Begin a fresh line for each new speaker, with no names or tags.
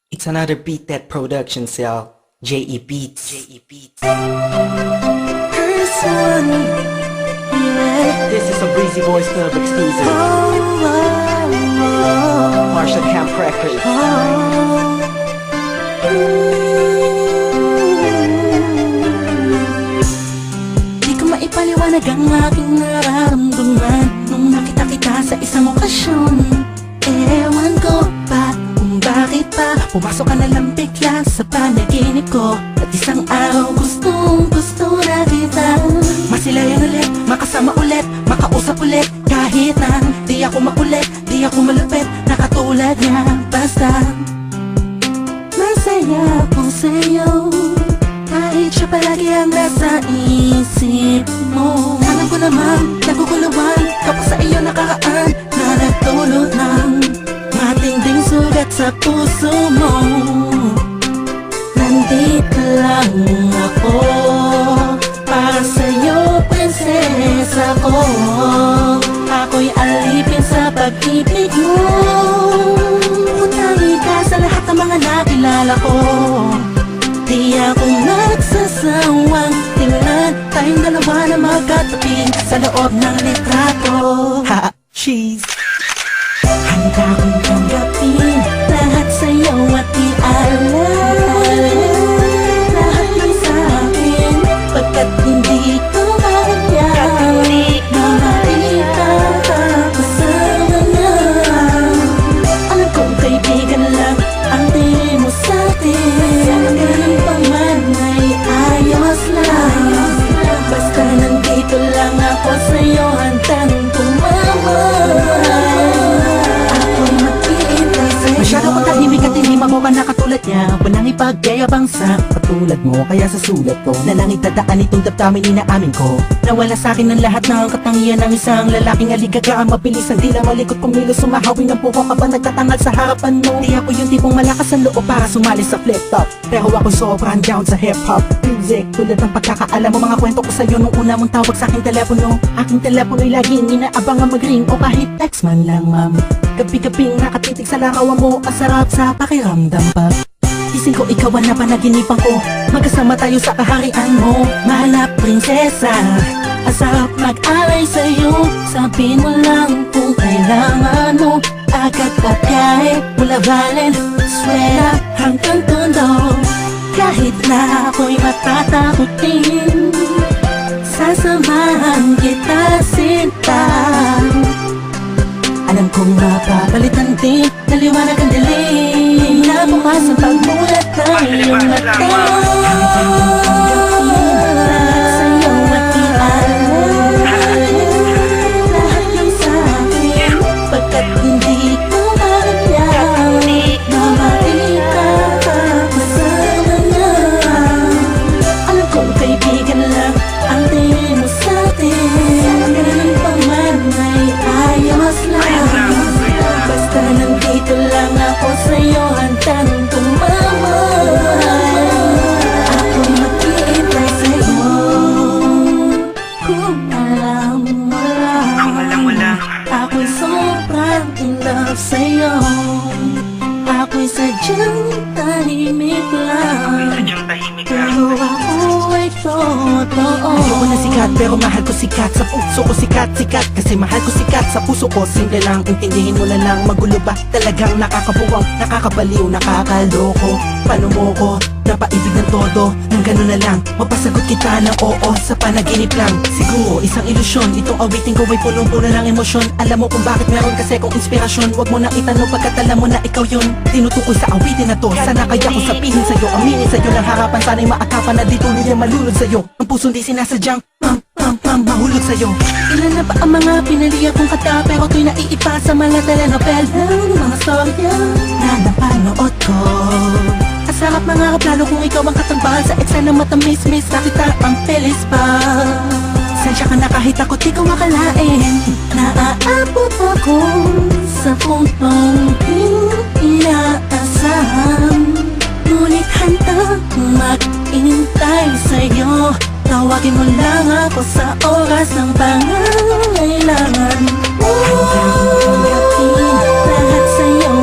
It's another Beat That Productions, y'all. J.E. Beats. J.E. Beats.
Person, yeah.
This is a Breezy Boys Club exclusive. Marshall Camp Records.
Di ko maipaliwanag ang aking nararamdaman nung nakita kita sa isang okasyon. Ewan ko pa kung bakit pa pumasok ka na lang bigla sa panaginip ko. At isang araw gustong gusto na kita. Masilayan ulit, makasama ulit, makausap ulit. Kahit na di ako makulit, di ako malupit, nakatulad niya. Basta masaya ako sa'yo, kahit siya palagi ang nasa isip mo. Alam ko naman, naguguluhan kapag sa iyo nakaraan na nagdulot ng matinding sugat sa puso mo. Nandito lang ako para sa'yo, prinsesa ko. Ako'y alipin sa pag-ibig mo. Utangi ka sa lahat ng mga nakilala ko. Di ako nagsasawang tingnan tayong dalawa na magkatabi sa loob ng litrato.
Ha! She's...
Handa kong tanggapin lahat sa'yo at i-alala lahat ng sa'kin, pagkat hindi ko kaya mahalita ako sana na. Alam kong kaibigan lang ang tingin mo sa'tin, ganun pa man ay ayos lang. Basta nandito lang ako sa'yo, handang tumawag. Masyado ko tahimik at hindi mabuka na katulad niya. Walang ipagyayabang sa katulad mo, kaya sa sulat ko na lang itadaan itong damdamin inaamin ko. Nawala sa akin ang lahat ng katangian ng isang lalaking aligaga. Mabilis ang dila, malikot kumilos, sumahawi ng puko kapag nagtatangal sa harapan mo. Di ako yung tipong malakas ang loob para sumali sa flip-top, pero ako sobrang down sa hip-hop music. Tulad ng pagkakaalam mo, mga kwento ko sa'yo nung una mong tawag sa aking telepono. Aking telepono'y laging inaabangan mag-ring o kahit text man lang, ma'am. Gabi-gabing nakatitig sa larawan mo, ang sarap sa pakiramdam pa. Ising ko ikaw ang napanaginipan ko, magkasama tayo sa kaharian mo. Mahal na prinsesa, ang sarap mag-alay sa'yo. Sabihin mo lang kung kailangan mo, agad pagkain mula Valenzuela hanggang Tondo. Kahit na ako'y matatakutin, sasamahan kita sinta. Alam kong mapapalitan din, naliwanag ang dilim na bukas ang pagmulat ng iyong mata. Sa'yo at i-alala lahat ng sa'kin, pagkat hindi ko kaya mahalita ako sana na. Alam kong kaibigan lang ang tingin mo sa'tin, ganun pa man ay ayos lang. Basta nandito lang ako sa'yo, handang tumawag. Ako'y mag-iintay sa'yo. Kung alam mo lang, ako'y sobrang in love sa'yo. Ako'y sadyang tahimik lang, pero ako ay totoo. Hindi ko na sikat pero mahal ko sikat, sa puso ko sikat, sikat. Kasi mahal ko sikat sa puso ko, simple lang. Intindihin mo na lang, magulo ba? Talagang nakakabuwang, nakakabaliw, nakakaloko. Paano mo ko napaibig ng todo, nang gano'n na lang mapasagot kita ng oo sa panaginip lang. Siguro isang ilusyon, itong awitin ko ay punong-puno ng emosyon. Alam mo kung bakit meron kasi kong inspirasyon. Huwag mo nang itanong pagkat alam mo na ikaw yun. Tinutukoy sa awitin na to, sana kaya ko sabihin sa'yo, aminin sa'yo ng harapan. Sana'y maakapan na dito niya malulod sa'yo. Ang puso di sinasadyang mahulog sa'yo. Ilan na ba ang mga pinaliya kong kata, pero to'y naiipa sa mga telenovela, mga storya na napanood ko. Ang sarap mangarap lalo kung ikaw ang katambal sa eksena matamis-mis, nakita ang pelis pa. Sensya ka na kahit ako di ko makalain, naaabot ako sa puntong di inaasahan. Ngunit handang mag-intay sa'yo, tawagin mo lang ako sa oras ng pangangailangan. Handang tanggapin lahat sa'yo